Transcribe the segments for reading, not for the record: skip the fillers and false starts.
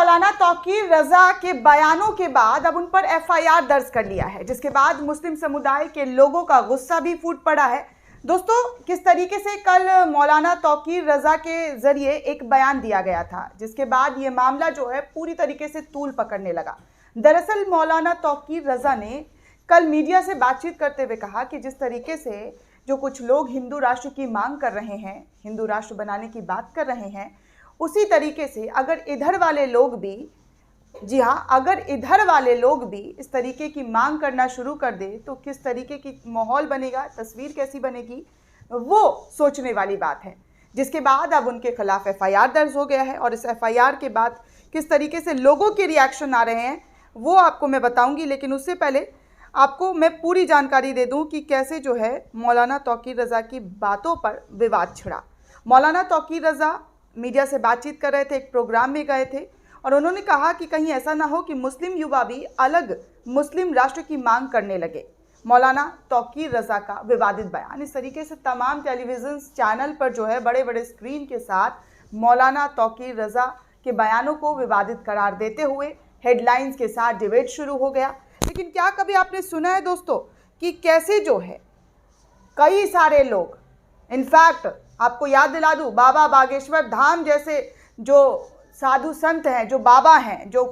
मौलाना तौकीर रजा के बयानों के बाद अब उन पर एफआईआर दर्ज कर लिया है, जिसके बाद मुस्लिम समुदाय के लोगों का गुस्सा भी फूट पड़ा है। दोस्तों, किस तरीके से कल मौलाना तौकीर रजा के जरिए एक बयान दिया गया था, जिसके बाद ये मामला जो है पूरी तरीके से तूल पकड़ने लगा। दरअसल मौलाना तौकीर रजा ने कल मीडिया से बातचीत करते हुए कहा कि जिस तरीके से जो कुछ लोग हिंदू राष्ट्र की मांग कर रहे हैं, हिंदू राष्ट्र बनाने की बात कर रहे हैं, उसी तरीके से अगर इधर वाले लोग भी, जी हाँ, अगर इधर वाले लोग भी इस तरीके की मांग करना शुरू कर दे तो किस तरीके की माहौल बनेगा, तस्वीर कैसी बनेगी, वो सोचने वाली बात है। जिसके बाद अब उनके खिलाफ एफआईआर दर्ज हो गया है और इस एफआईआर के बाद किस तरीके से लोगों के रिएक्शन आ रहे हैं वो आपको मैं बताऊंगी। लेकिन उससे पहले आपको मैं पूरी जानकारी दे दूं कि कैसे जो है मौलाना तौकीर रजा की बातों पर विवाद छिड़ा। मौलाना तौकीर रजा मीडिया से बातचीत कर रहे थे, एक प्रोग्राम में गए थे और उन्होंने कहा कि कहीं ऐसा ना हो कि मुस्लिम युवा भी अलग मुस्लिम राष्ट्र की मांग करने लगे। मौलाना तौकीर रजा का विवादित बयान, इस तरीके से तमाम टेलीविज़न चैनल पर जो है बड़े बड़े स्क्रीन के साथ मौलाना तौकीर रजा के बयानों को विवादित करार देते हुए हेडलाइंस के साथ डिबेट शुरू हो गया। लेकिन क्या कभी आपने सुना है दोस्तों कि कैसे जो है कई सारे लोग, इनफैक्ट आपको याद दिला दूं, बाबा बागेश्वर धाम जैसे जो साधु संत हैं, जो बाबा हैं, जो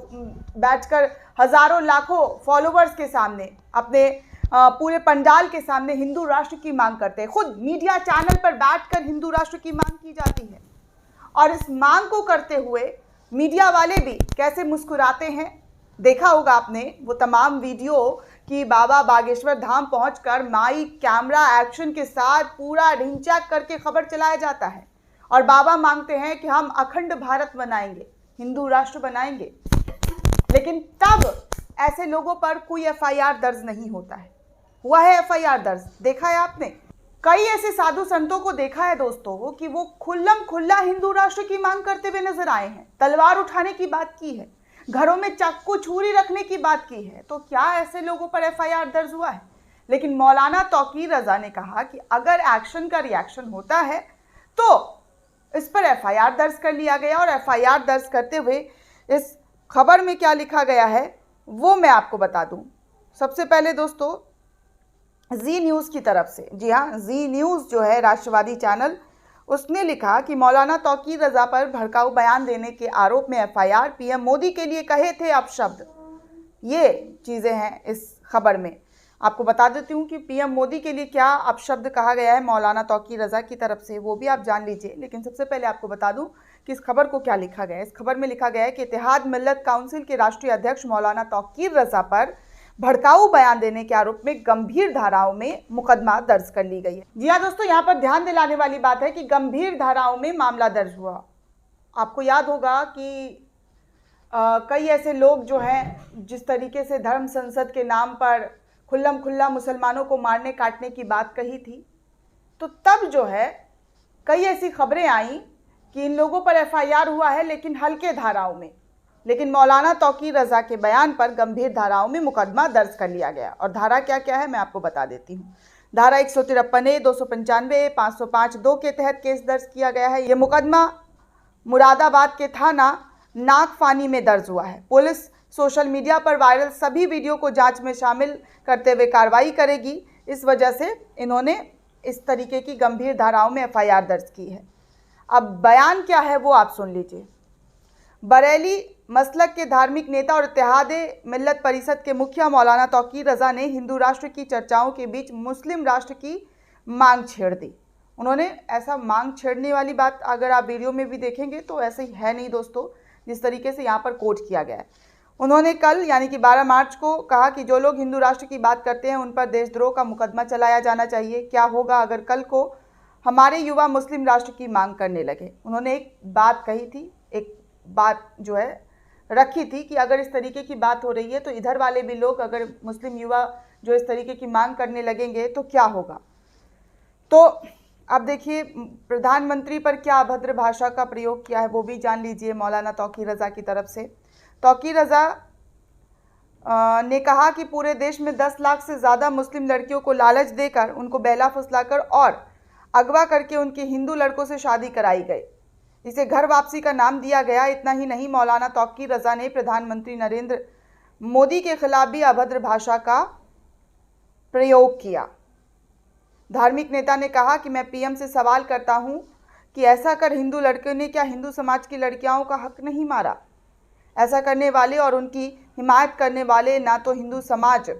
बैठकर हजारों लाखों फॉलोअर्स के सामने, अपने पूरे पंडाल के सामने हिंदू राष्ट्र की मांग करते हैं। खुद मीडिया चैनल पर बैठकर हिंदू राष्ट्र की मांग की जाती है और इस मांग को करते हुए मीडिया वाले भी कैसे मुस्कुराते हैं। देखा होगा आपने वो तमाम वीडियो कि बाबा बागेश्वर धाम पहुंचकर माइक, कैमरा, एक्शन के साथ पूरा ढिंचैक करके खबर चलाया जाता है और बाबा मांगते हैं कि हम अखंड भारत बनाएंगे, हिंदू राष्ट्र बनाएंगे। लेकिन तब ऐसे लोगों पर कोई एफआईआर दर्ज नहीं होता है। हुआ है एफआईआर दर्ज, देखा है आपने? कई ऐसे साधु संतों को देखा है दोस्तों कि वो खुल्लम खुल्ला हिंदू राष्ट्र की मांग करते हुए नजर आए हैं, तलवार उठाने की बात की है, घरों में चाकू छुरी रखने की बात की है। तो क्या ऐसे लोगों पर एफआईआर दर्ज हुआ है? लेकिन मौलाना तौकीर रजा ने कहा कि अगर एक्शन का रिएक्शन होता है तो इस पर एफआईआर दर्ज कर लिया गया और एफआईआर दर्ज करते हुए इस खबर में क्या लिखा गया है वो मैं आपको बता दूं। सबसे पहले दोस्तों जी न्यूज़ की तरफ से, जी हाँ, जी न्यूज़ जो है राष्ट्रवादी चैनल, उसने लिखा कि मौलाना तौकीर रजा पर भड़काऊ बयान देने के आरोप में एफआईआर, पीएम मोदी के लिए कहे थे अपशब्द। ये चीज़ें हैं इस खबर में। आपको बता देती हूँ कि पीएम मोदी के लिए क्या अपशब्द कहा गया है मौलाना तौकीर रजा की तरफ से, वो भी आप जान लीजिए। लेकिन सबसे पहले आपको बता दूं कि इस खबर को क्या लिखा गया है। इस खबर में लिखा गया है कि इत्तेहाद मिल्लत काउंसिल के राष्ट्रीय अध्यक्ष मौलाना तौकीर रजा पर भड़काऊ बयान देने के आरोप में गंभीर धाराओं में मुकदमा दर्ज कर ली गई है। जी हाँ दोस्तों, यहाँ पर ध्यान दिलाने वाली बात है कि गंभीर धाराओं में मामला दर्ज हुआ। आपको याद होगा कि कई ऐसे लोग जो हैं जिस तरीके से धर्म संसद के नाम पर खुल्लम खुल्ला मुसलमानों को मारने काटने की बात कही थी, तो तब जो है कई ऐसी खबरें आई कि इन लोगों पर एफआईआर हुआ है लेकिन हल्के धाराओं में। लेकिन मौलाना तौकीर रजा के बयान पर गंभीर धाराओं में मुकदमा दर्ज कर लिया गया। और धारा क्या क्या है मैं आपको बता देती हूँ। धारा 153A, 295, 505(2) के तहत केस दर्ज किया गया है। ये मुकदमा मुरादाबाद के थाना नागफानी में दर्ज हुआ है। पुलिस सोशल मीडिया पर वायरल सभी वीडियो को जांच में शामिल करते हुए कार्रवाई करेगी। इस वजह से इन्होंने इस तरीके की गंभीर धाराओं में एफआईआर दर्ज की है। अब बयान क्या है वो आप सुन लीजिए। बरेली मसलक के धार्मिक नेता और इत्तेहाद मिल्लत परिषद के मुखिया मौलाना तौकीर रजा ने हिंदू राष्ट्र की चर्चाओं के बीच मुस्लिम राष्ट्र की मांग छेड़ दी। उन्होंने ऐसा मांग छेड़ने वाली बात अगर आप वीडियो में भी देखेंगे तो ऐसे ही है नहीं दोस्तों, जिस तरीके से यहाँ पर कोट किया गया है। उन्होंने कल यानी कि 12 मार्च को कहा कि जो लोग हिंदू राष्ट्र की बात करते हैं उन पर देशद्रोह का मुकदमा चलाया जाना चाहिए। क्या होगा अगर कल को हमारे युवा मुस्लिम राष्ट्र की मांग करने लगे। उन्होंने एक बात कही थी, एक बात जो है रखी थी कि अगर इस तरीके की बात हो रही है तो इधर वाले भी लोग, अगर मुस्लिम युवा जो इस तरीके की मांग करने लगेंगे तो क्या होगा। तो अब देखिए प्रधानमंत्री पर क्या अभद्र भाषा का प्रयोग किया है वो भी जान लीजिए मौलाना तौकीर रजा की तरफ से। तौकीर रजा ने कहा कि पूरे देश में 10 लाख से ज़्यादा मुस्लिम लड़कियों को लालच देकर उनको बहला फुसलाकर और अगवा करके उनके हिंदू लड़कों से शादी कराई गई। इसे घर वापसी का नाम दिया गया। इतना ही नहीं, मौलाना तौकीर रजा ने प्रधानमंत्री नरेंद्र मोदी के खिलाफ भी अभद्र भाषा का प्रयोग किया। धार्मिक नेता ने कहा कि मैं पीएम से सवाल करता हूं कि ऐसा कर हिंदू लड़कियों ने क्या हिंदू समाज की लड़कियों का हक नहीं मारा? ऐसा करने वाले और उनकी हिमायत करने वाले ना तो हिंदू समाज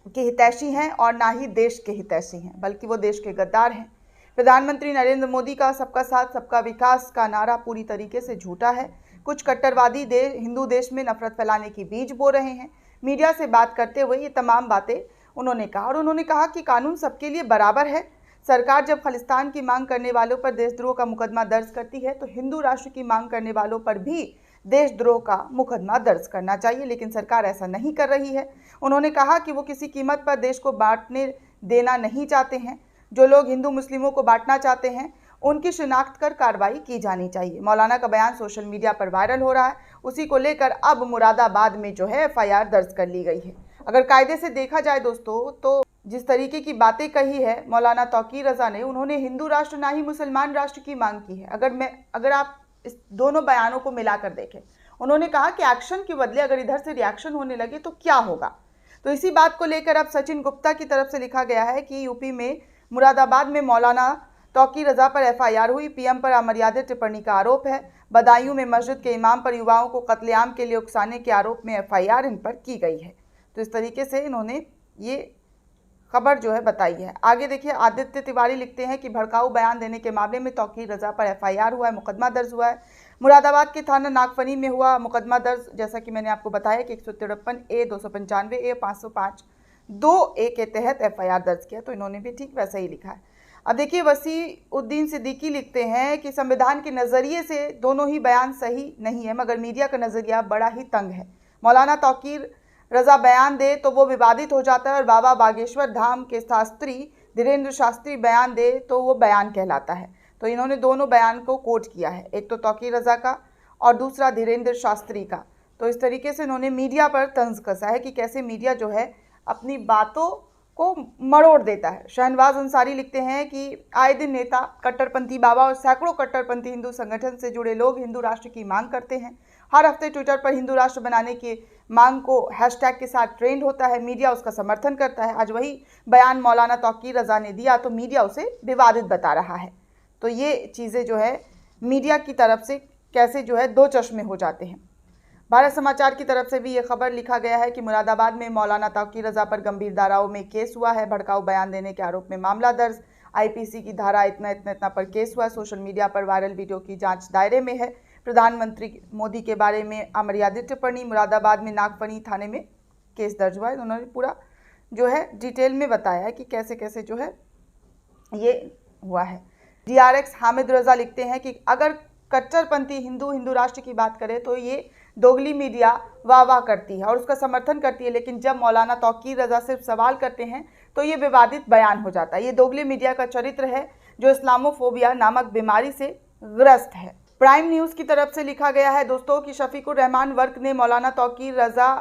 के हितैषी हैं और ना ही देश के हितैषी हैं, बल्कि वो देश के गद्दार हैं। प्रधानमंत्री नरेंद्र मोदी का सबका साथ सबका विकास का नारा पूरी तरीके से झूठा है। कुछ कट्टरवादी हिंदू देश में नफरत फैलाने की बीज बो रहे हैं। मीडिया से बात करते हुए ये तमाम बातें उन्होंने कहा और उन्होंने कहा कि कानून सबके लिए बराबर है। सरकार जब खालिस्तान की मांग करने वालों पर देशद्रोह का मुकदमा दर्ज करती है तो हिंदू राष्ट्र की मांग करने वालों पर भी देशद्रोह का मुकदमा दर्ज करना चाहिए, लेकिन सरकार ऐसा नहीं कर रही है। उन्होंने कहा कि वो किसी कीमत पर देश को बांटने देना नहीं चाहते हैं। जो लोग हिंदू मुस्लिमों को बांटना चाहते हैं उनकी शिनाख्त कर कार्रवाई की जानी चाहिए। मौलाना का बयान सोशल मीडिया पर वायरल हो रहा है। उसी को लेकर अब मुरादाबाद में जो है एफआईआर दर्ज कर ली गई है। अगर कायदे से देखा जाए दोस्तों, तो जिस तरीके की बातें कही है मौलाना तौकीर रजा ने, उन्होंने हिंदू राष्ट्र ना ही मुसलमान राष्ट्र की मांग की है। अगर आप इस दोनों बयानों को मिलाकर देखें, उन्होंने कहा कि एक्शन के बदले अगर इधर से रिएक्शन होने लगे तो क्या होगा। तो इसी बात को लेकर अब सचिन गुप्ता की तरफ से लिखा गया है कि यूपी में मुरादाबाद में मौलाना तौकीर रजा पर एफआईआर हुई। पीएम पर अमर्यादित टिप्पणी का आरोप है। बदायूं में मस्जिद के इमाम पर युवाओं को कत्लेआम के लिए उकसाने के आरोप में एफआईआर इन पर की गई है। तो इस तरीके से इन्होंने ये खबर जो है बताई है। आगे देखिए, आदित्य तिवारी लिखते हैं कि भड़काऊ बयान देने के मामले में तौकीर रजा पर एफआईआर हुआ है, मुकदमा दर्ज हुआ है। मुरादाबाद के थाना नागफनी में हुआ मुकदमा दर्ज, जैसा कि मैंने आपको बताया कि 153A 295A 505 2A के तहत एफआईआर दर्ज किया। तो इन्होंने भी ठीक वैसा ही लिखा है। अब देखिए, वसीउद्दीन सिद्दीकी लिखते हैं कि संविधान के नज़रिए से दोनों ही बयान सही नहीं है, मगर मीडिया का नज़रिया बड़ा ही तंग है। मौलाना तौकीर रजा बयान दे तो वो विवादित हो जाता है और बाबा बागेश्वर धाम के शास्त्री धीरेन्द्र शास्त्री बयान दे तो वो बयान कहलाता है। तो इन्होंने दोनों बयान को कोट किया है, एक तो तौकीर रजा का और दूसरा धीरेन्द्र शास्त्री का। तो इस तरीके से इन्होंने मीडिया पर तंज कसा है कि कैसे मीडिया जो है अपनी बातों को मरोड़ देता है। शहनवाज अंसारी लिखते हैं कि आए दिन नेता, कट्टरपंथी बाबा और सैकड़ों कट्टरपंथी हिंदू संगठन से जुड़े लोग हिंदू राष्ट्र की मांग करते हैं। हर हफ्ते ट्विटर पर हिंदू राष्ट्र बनाने की मांग को हैशटैग के साथ ट्रेंड होता है। मीडिया उसका समर्थन करता है। आज वही बयान मौलाना तौकीर रजा ने दिया तो मीडिया उसे विवादित बता रहा है। तो ये चीज़ें जो है मीडिया की तरफ से कैसे जो है दो चश्मे हो जाते हैं। भारत समाचार की तरफ से भी ये खबर लिखा गया है कि मुरादाबाद में मौलाना तौकीर रजा पर गंभीर धाराओं में केस हुआ है। भड़काऊ बयान देने के आरोप में मामला दर्ज। आईपीसी की धारा इतना पर केस हुआ। सोशल मीडिया पर वायरल वीडियो की जांच दायरे में है। प्रधानमंत्री मोदी के बारे में अमर्यादित टिप्पणी। मुरादाबाद में नागफनी थाने में केस दर्ज हुआ है। उन्होंने पूरा जो है डिटेल में बताया है कि कैसे कैसे जो है ये हुआ है। DRX हामिद रजा लिखते हैं कि अगर कट्टरपंथी हिंदू राष्ट्र की बात करें तो ये दोगली मीडिया वाह वाह करती है और उसका समर्थन करती है, लेकिन जब मौलाना तौकीर रजा सिर्फ सवाल करते हैं तो ये विवादित बयान हो जाता है। ये दोगली मीडिया का चरित्र है जो इस्लामोफोबिया नामक बीमारी से ग्रस्त है। प्राइम न्यूज़ की तरफ से लिखा गया है दोस्तों कि शफीकुर रहमान वर्क ने मौलाना तौकीर रजा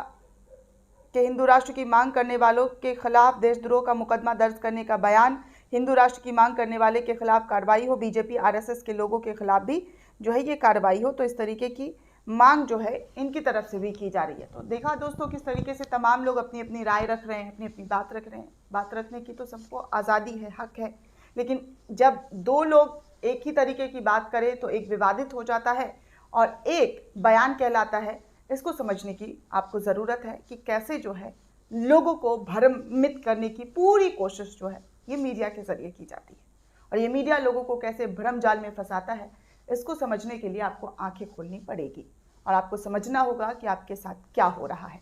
के हिंदू राष्ट्र की मांग करने वालों के खिलाफ देशद्रोह का मुकदमा दर्ज करने का बयान। हिंदू राष्ट्र की मांग करने वाले के खिलाफ कार्रवाई हो, बीजेपी RSS के लोगों के खिलाफ भी जो है ये कार्रवाई हो। तो इस तरीके की मांग जो है इनकी तरफ से भी की जा रही है। तो देखा दोस्तों किस तरीके से तमाम लोग अपनी अपनी राय रख रहे हैं, अपनी अपनी बात रख रहे हैं। बात रखने की तो सबको आज़ादी है, हक है, लेकिन जब दो लोग एक ही तरीके की बात करें तो एक विवादित हो जाता है और एक बयान कहलाता है। इसको समझने की आपको ज़रूरत है कि कैसे जो है लोगों को भ्रमित करने की पूरी कोशिश जो है ये मीडिया के ज़रिए की जाती है और ये मीडिया लोगों को कैसे भ्रम जाल में फंसाता है, इसको समझने के लिए आपको आंखें खोलनी पड़ेगी और आपको समझना होगा कि आपके साथ क्या हो रहा है।